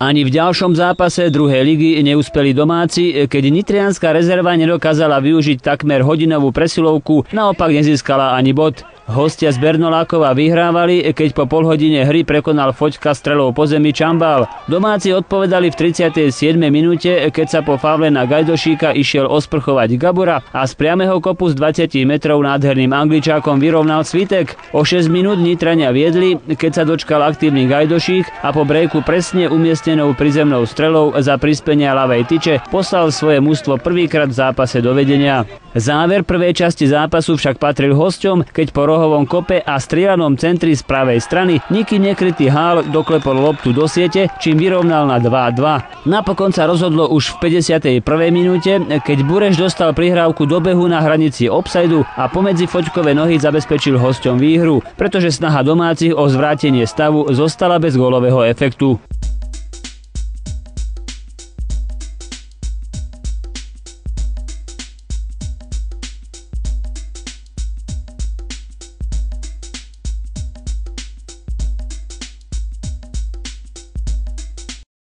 Ani v ďalšom zápase druhej ligy neúspeli domáci, keď nitrianska rezerva nedokázala využiť takmer hodinovú presilovku, naopak nezískala ani bod. Hostia z Bernolákova vyhrávali, keď po polhodine hry prekonal Foťka strelou po zemi Čambal. Domáci odpovedali v 37. minúte, keď sa po faule na Gajdošíka išiel osprchovať Gabura a z priameho kopu z 20 metrov nádherným Angličákom vyrovnal Svitek. O 6 minút Nitrania viedli, keď sa dočkal aktívny Gajdošík a po brejku presne umiestnenou prizemnou strelou za prispenia ľavej tyče poslal svoje mužstvo prvýkrát v zápase do vedenia. Záver prvej časti zápasu však patril hosťom, keď po rohovom kope a strieľanom centri z pravej strany nikým nekrytý Hál doklepol loptu do siete, čím vyrovnal na 2-2. Napokon sa rozhodlo už v 51. minúte, keď Bureš dostal prihrávku do behu na hranici offsideu a pomedzi Foťkové nohy zabezpečil hosťom výhru, pretože snaha domácich o zvrátenie stavu zostala bez gólového efektu.